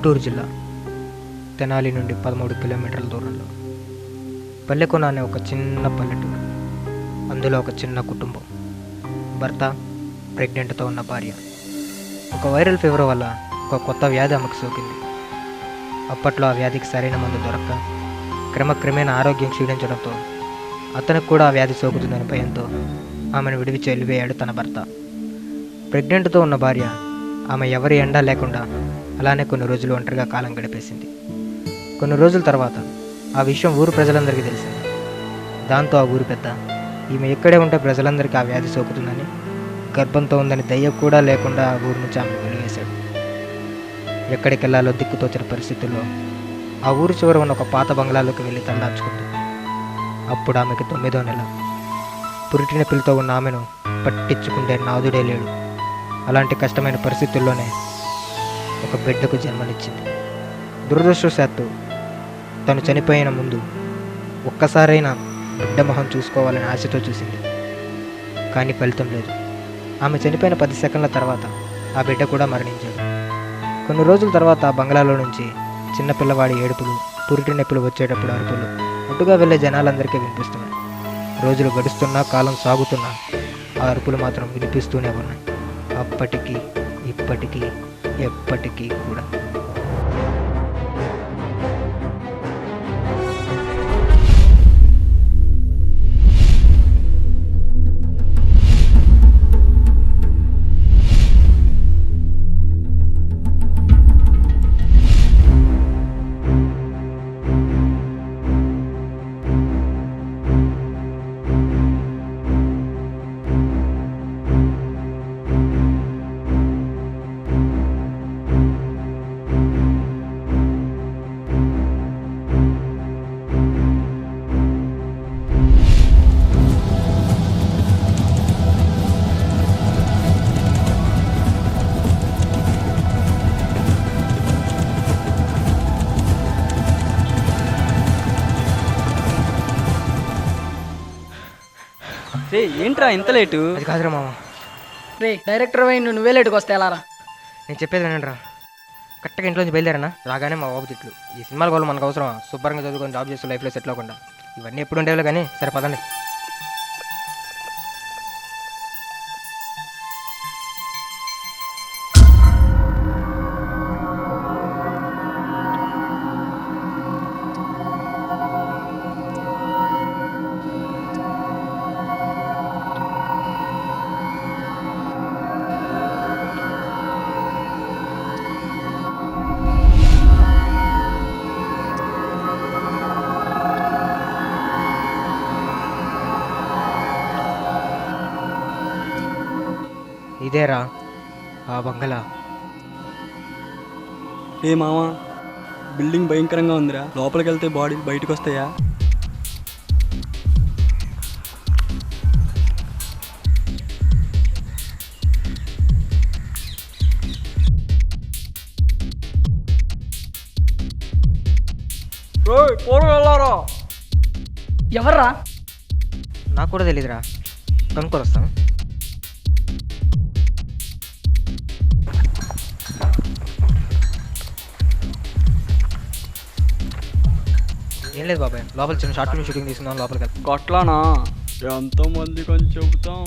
గుంటూరు జిల్లా తెనాలి నుండి 13 కిలోమీటర్ల దూరంలో పల్లెకొన అనే ఒక చిన్న పల్లెటూరు. అందులో ఒక చిన్న కుటుంబం, భర్త, ప్రెగ్నెంట్తో ఉన్న భార్య. ఒక వైరల్ ఫీవర్ వల్ల ఒక కొత్త వ్యాధి ఆమెకు సోకింది. అప్పట్లో ఆ వ్యాధికి సరైన మందు దొరక్క క్రమక్రమేణా ఆరోగ్యం క్షీణించడంతో అతనికి కూడా ఆ వ్యాధి సోకుతుందని భయంతో ఆమెను విడిచి వెళ్ళిపోయాడు తన భర్త. ప్రెగ్నెంట్తో ఉన్న భార్య ఆమె ఎవరి ఎండా లేకుండా అలానే కొన్ని రోజులు ఒంటరిగా కాలం గడిపేసింది. కొన్ని రోజుల తర్వాత ఆ విషయం ఊరు ప్రజలందరికీ తెలిసింది. దాంతో ఆ ఊరు పెద్ద ఈమె ఇక్కడే ఉంటే ప్రజలందరికీ ఆ వ్యాధి సోకుతుందని, గర్భంతో ఉందని దయ్య కూడా లేకుండా ఆ ఊరు నుంచి ఆమెను వెలివేశాడు. ఎక్కడికి వెళ్ళాలో దిక్కుతోచిన పరిస్థితుల్లో ఆ ఊరు చివర ఉన్న ఒక పాత బంగ్లాలోకి వెళ్ళి తలదాచుకుంది. అప్పుడు ఆమెకు 9వ నెల. పురిటిన పిల్లతో ఉన్న ఆమెను పట్టించుకుంటే నాదుడే లేడు. అలాంటి కష్టమైన పరిస్థితుల్లోనే ఒక బిడ్డకు జన్మనిచ్చింది. దురదృష్టవశాత్తు తను చనిపోయిన ముందు ఒక్కసారైనా బిడ్డ మొహం చూసుకోవాలని ఆశతో చూసింది. కానీ ఫలితం లేదు. ఆమె చనిపోయిన 10 సెకండ్ల తర్వాత ఆ బిడ్డ కూడా మరణించాడు. కొన్ని రోజుల తర్వాత ఆ బంగ్లాలో నుంచి చిన్న పిల్లవాడి ఏడుపులు, పురిటి నొప్పులు వచ్చేటప్పుడు అరుపులు అటుగా వెళ్ళే జనాలందరికీ వినిపిస్తున్నాయి. రోజులు గడుస్తున్నా, కాలం సాగుతున్నా ఆ అరుపులు మాత్రం వినిపిస్తూనే ఉన్నాయి. అప్పటికీ ఇప్పటికీ ఎప్పటికీ కూడా. రే ఏంట్రా ఇంత లేటు? అది కాదురా మామ, రే డైరెక్టర్ అయి నువ్వే లేటుకు వస్తే ఎలా రా? నేను చెప్పేది వినండిరా. కరెక్ట్గా ఇంట్లోంచి బయలుదేరనా, రాగానే మా బాబు తిట్లు. ఈ సినిమాల వల్ల మనకు అవసరమా? శుభ్రంగా చదువుకొని జాబ్ చేస్తూ లైఫ్లో సెటిల్ అవ్వకుండా. ఇవన్నీ ఎప్పుడు ఉండేవి కానీ సరే పదండి. ఇదేరా ఆ బంగళా. ఏ మామా, బిల్డింగ్ భయంకరంగా ఉందిరా. లోపలికి వెళ్తే బాడీ బయటకు వస్తాయా? వెళ్ళారా? ఎవర్రా? నాకు కూడా తెలీదురా, కనుక్కొని వస్తాం. ఏం లేదు బాబాయ్, లోపల చిన్న షార్ట్ ఫిల్మ్ షూటింగ్ తీసుకుందాం, లోపలికి వెళ్తాం. కొట్లానా? ఎంతమంది కొంచెం చెబుతాం.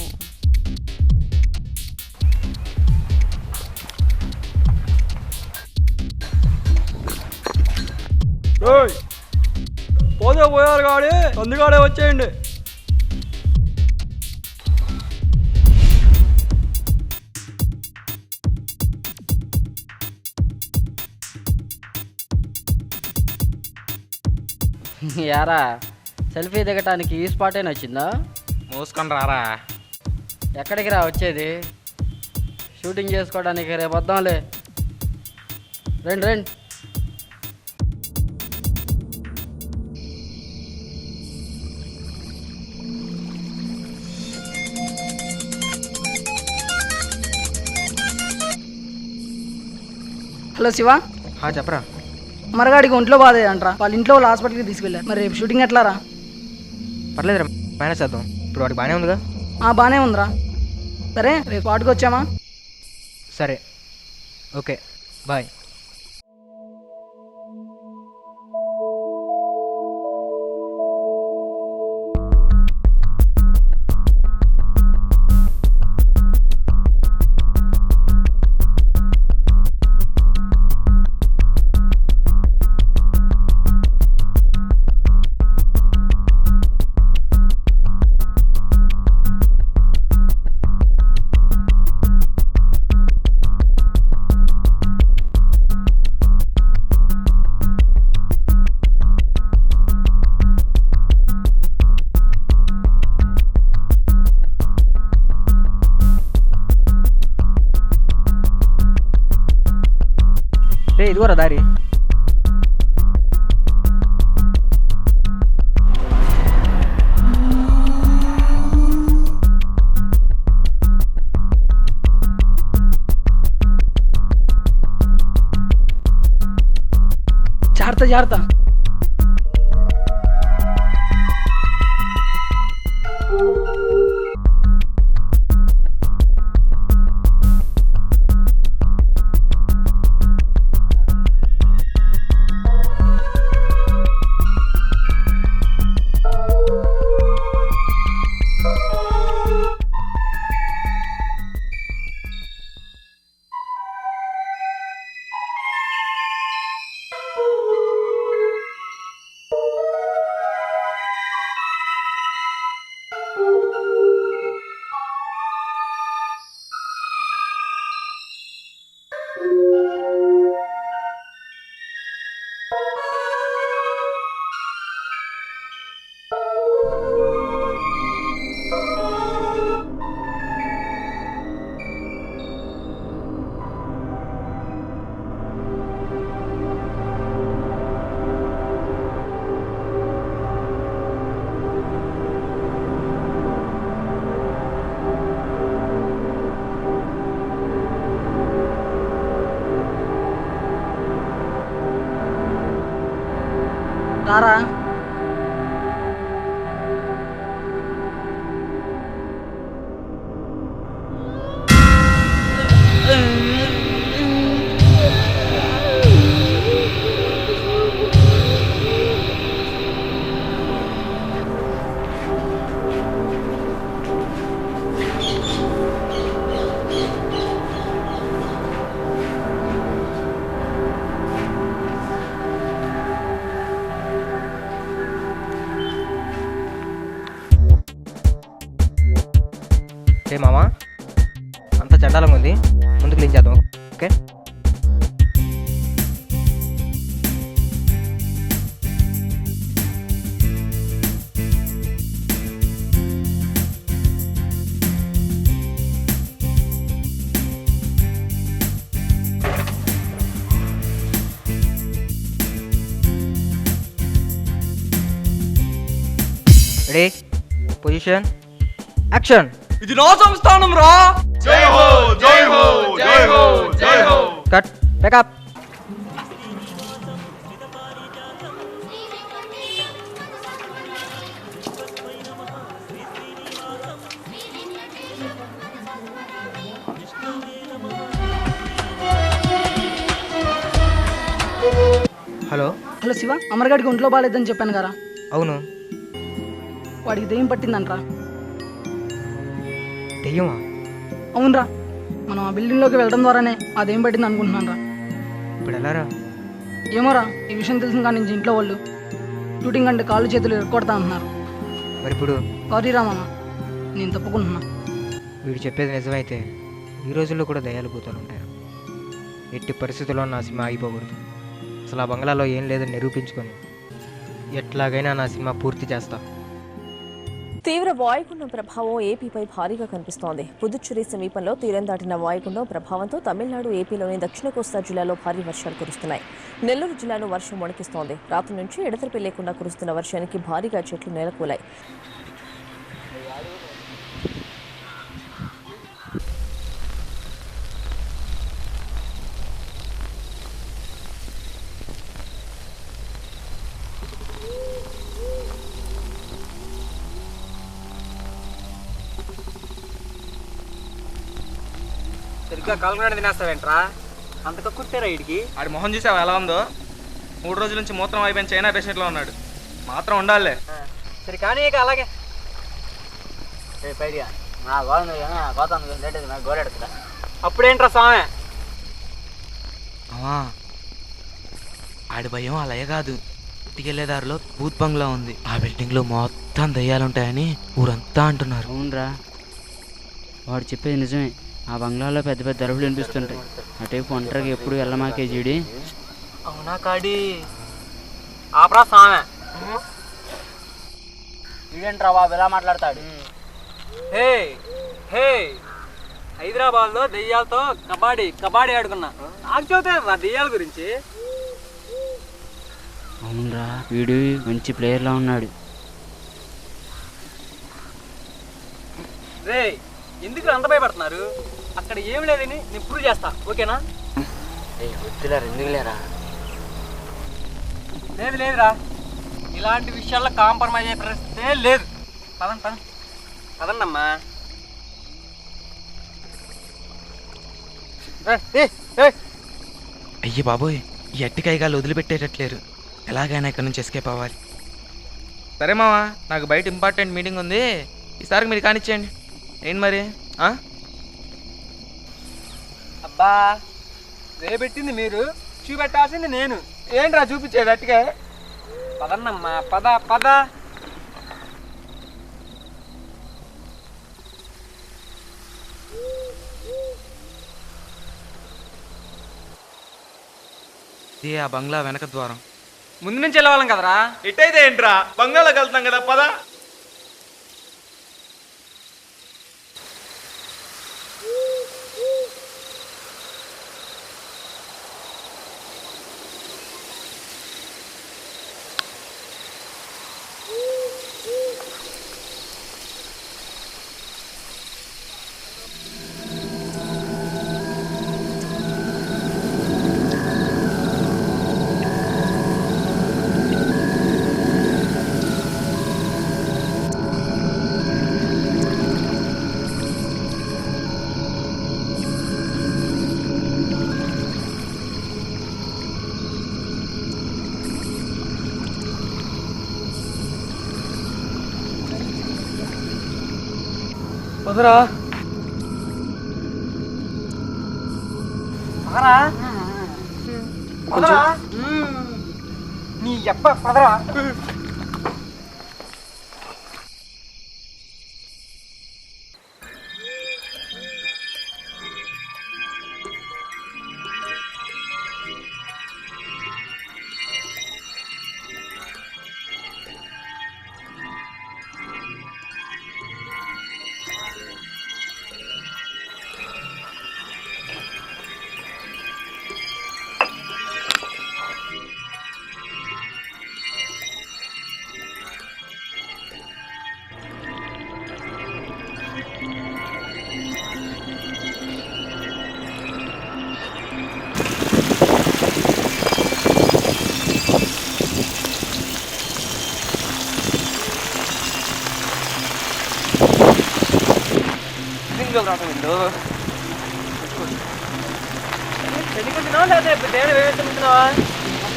పోతే పోయారు గాడి, అందుగాడే వచ్చేయండి. యారా, సెల్ఫీ దిగటానికి ఈ స్పాటే నచ్చిందా? మూసుకొని రారా. ఎక్కడికి రా వచ్చేది? షూటింగ్ చేసుకోవడానికి రేపు వద్దాంలే. రండి రండి. హలో శివ, చెప్పరా. మరగాడికి ఒంట్లో బాధే అంటారా, వాళ్ళ ఇంట్లో వాళ్ళు హాస్పిటల్కి తీసుకెళ్ళారు. మరి రేపు షూటింగ్ ఎట్లా రా? పర్లేదురా, మేనేజ్ చేద్దాం. ఇప్పుడు వాడికి బాగానే ఉందిగా? బాగానే ఉందిరా. సరే రేపు పాటుకు వచ్చామా? సరే, ఓకే, బాయ్. రే ఇదిగోరా దారి. జాగ్రత్త. రారా. రే మామా, అంత చండాలంగా ఉంది, ముందు క్లీన్ చేద్దాం. ఓకే. Ready, position, action. ఇది నా సంస్థానం రా. జై హో జై హో జై హో జై హో. Cut, backup. హలో శివ, అమర్గాడికి ఒంట్లో బాగాలేదని చెప్పాను కదా. అవును. వాడికి దెయ్యం పట్టిందంట్రా. దెయ్యమా? అవునరా, మనం ఆ బిల్డింగ్లోకి వెళ్ళడం ద్వారానే ఆ దెయ్యం పట్టింది అనుకుంటున్నాను రా. ఇప్పుడు ఎలారా? ఏమోరా, ఈ విషయం తెలిసిన కాడి నుంచి ఇంట్లో వాళ్ళు షూటింగ్ అంటే కాళ్ళు చేతులు ఎరగొడతా అంటున్నారు. మరి ఇప్పుడు? సారీ రా మామ, నేను తప్పుకుంటున్నా. వీడు చెప్పేది నిజమైతే ఈ రోజుల్లో కూడా దయ్యాలు భూతాలు ఉంటాయి. ఎట్టి పరిస్థితుల్లో నా సినిమా ఆగిపోకూడదు. అసలు ఆ బంగ్లాలో ఏం లేదని నిరూపించుకొని ఎట్లాగైనా నా సినిమా పూర్తి చేస్తా. తీవ్ర వాయుగుండం ప్రభావం ఏపీపై భారీగా కనిపిస్తోంది. పుదుచ్చేరి సమీపంలో తీరం దాటిన వాయుగుండం ప్రభావంతో తమిళనాడు, ఏపీలోని దక్షిణ కోస్తా జిల్లాలో భారీ వర్షాలు కురుస్తున్నాయి. నెల్లూరు జిల్లాను వర్షం వణికిస్తోంది. రాత్రి నుంచి ఎడతెరిపి లేకుండా కురుస్తున్న వర్షానికి భారీగా చెట్లు నేలకూలాయి. సరిగ్గా కలగడ తినేస్తావేంట్రా? అంతగా కుట్టారా వీడికి? ఆడి మొహం చూసావా ఎలా ఉందో? 3 రోజుల నుంచి మూత్రం అయిపోయిన చైనా పేషెంట్లో ఉన్నాడు. మాత్రం ఉండాలే. సరే కానీ ఇక అలాగే అప్పుడేంట్రా స్వామి? ఆడి భయం అలాగే కాదు. ఇంటికెళ్ళేదారిలో భూత్ బంగ్లా ఉంది. ఆ బిల్డింగ్లో మొత్తం దయ్యాలుంటాయని ఊరంతా అంటున్నారు. అవునరా, వాడు చెప్పేది నిజమే. ఆ బంగ్లాలో పెద్ద పెద్ద అరుపులు వినిపిస్తుంటాయి. అటేపు ఒంటరిగా ఎప్పుడు వెళ్ళమాకే జీడి. అవునా కాడి? ఆపరా స్వామి. వీడేంట్రా బాబు ఇలా మాట్లాడతాడు? హే హే హైదరాబాద్లో దెయ్యాలతో కబాడీ ఆడుకున్నా. నాకు చెబుతాను రా దెయ్యాల గురించి. అవునరా, వీడు మంచి ప్లేయర్లా ఉన్నాడు. రే ఎందుకు అంత భయపడుతున్నారు? అక్కడ ఏం లేదని నేను ప్రూవ్ చేస్తా, ఓకేనా? లేదురా, ఇలాంటి విషయాల్లో కాంప్రమైజ్ అయ్యే ప్రశ్నే లేదు. పదండమ్మా. అయ్యి బాబోయ్, ఈ అట్టికాయగాళ్ళు వదిలిపెట్టేటట్లేరు. ఎలాగైనా ఇక్కడ నుంచి ఎస్కేప్ అవ్వాలి. సరే మావా, నాకు బయట ఇంపార్టెంట్ మీటింగ్ ఉంది, ఈసారికి మీరు కానిచ్చేయండి. ఏంటి మరి? అబ్బా, రేపెట్టింది మీరు, చూపెట్టాల్సింది నేను. ఏంట్రా చూపించేది అట్టుగా? పదన్నమ్మా, పద. ఇది ఆ బంగ్లా వెనక ద్వారం. ముందు నుంచి వెళ్ళవాళ్ళం కదరా. ఇట్టయితే ఏంట్రా, బంగాళాకి వెళ్తాం కదా, పద. పదరా. నీ అబ్బ పదరా.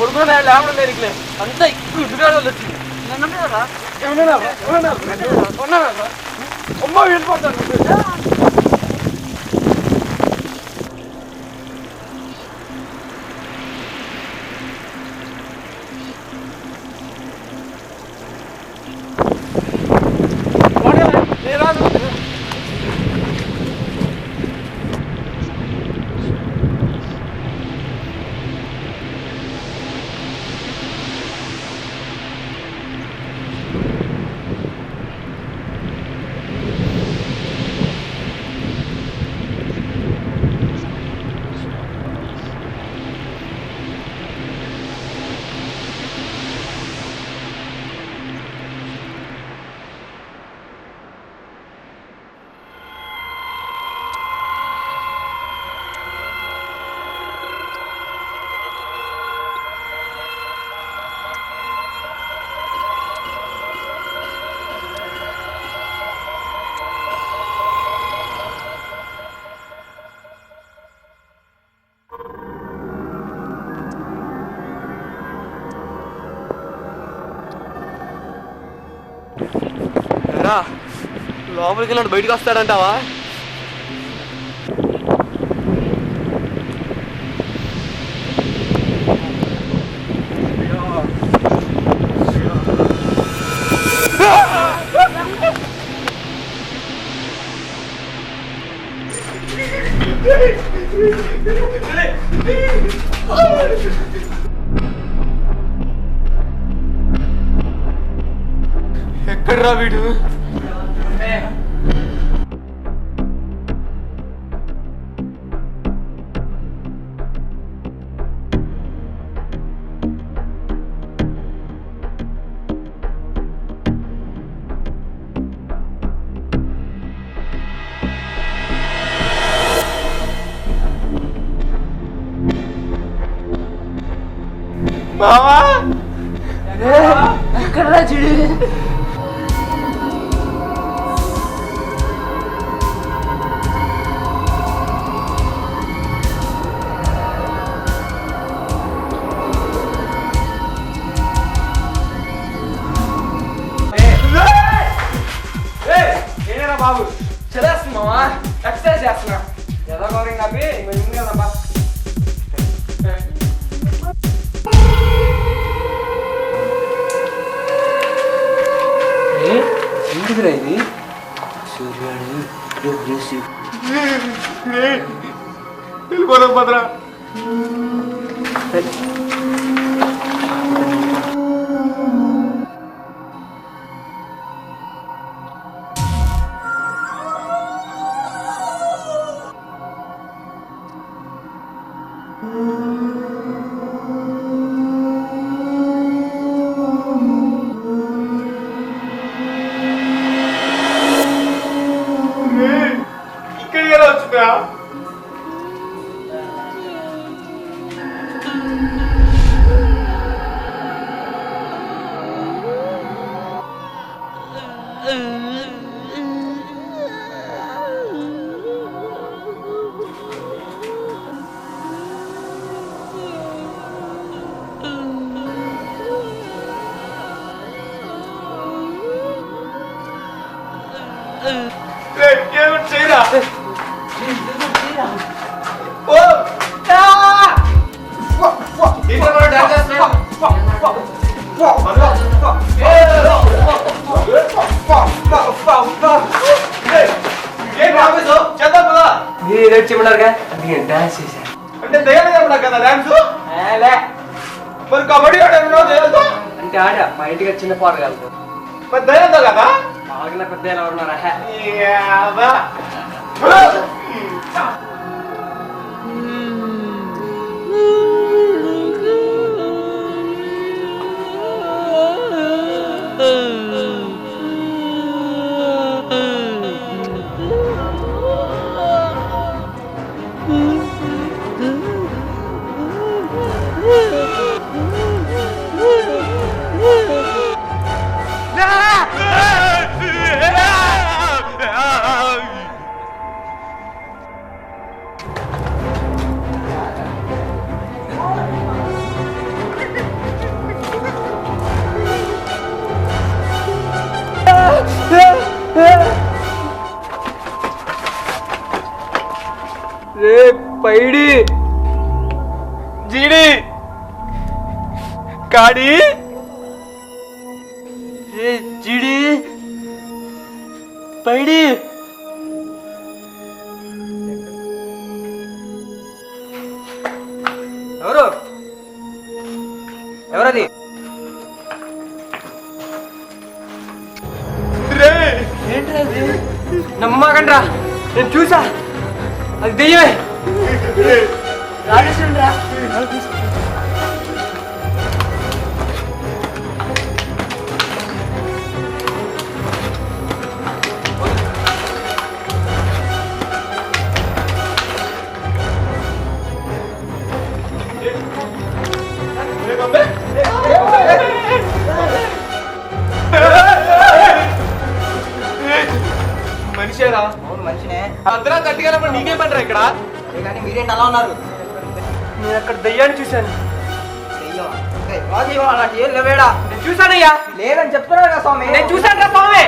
పొడుగున లేవడం లేదు, అంతా అమ్మ వెళ్ళిపోతాను. లోపలికి వెళ్ళాడు, బయటకు వస్తాడంటావా? ఎక్కడ్రా వీడు? మావా ఎక్కడరా చిడి? ఏనేరా బాబు చదివేస్తుంది మావా, ఎక్సర్సైజ్ చేస్తున్నా. ఏదో గౌరవం కాపి ముందు కదమ్మా. ఎందుకురా ఇది? వెళ్ళిపోదాం భద్రా. ఇక్కడికి ఎలా వచ్చిందా? ఏమిటి చేయరా? అంటే దయ్యాలు కదా డాన్స్? మరి కబడ్డీ ఆడారు అంటే ఆడా మా ఇంటికి చిన్న పోరగాలతో మరి దయ్యాలతో కదా? ఆగిన పెద్ద ఎవరున్నారా? రే పైడి జీడి కాడి జిడి పైడి ఎవరు ఎవరది? ఏంటి నమ్మకండ్రా, నేను చూసా, అది దెయ్యమే. రాజేశ్వరా మనిషేరా? అవును మనిషినే. అద్దరా గట్టిగా నీకే పడరా ఇక్కడ? కానీ మీరేంటి అలా ఉన్నారు? నేను అక్కడ దెయ్యాన్ని చూశాను. అలాంటి ఏం లేవేడా? నేను చూశానయ్యా. లేదని చెప్తున్నా కదా స్వామి. నేను చూశాను రా స్వామి.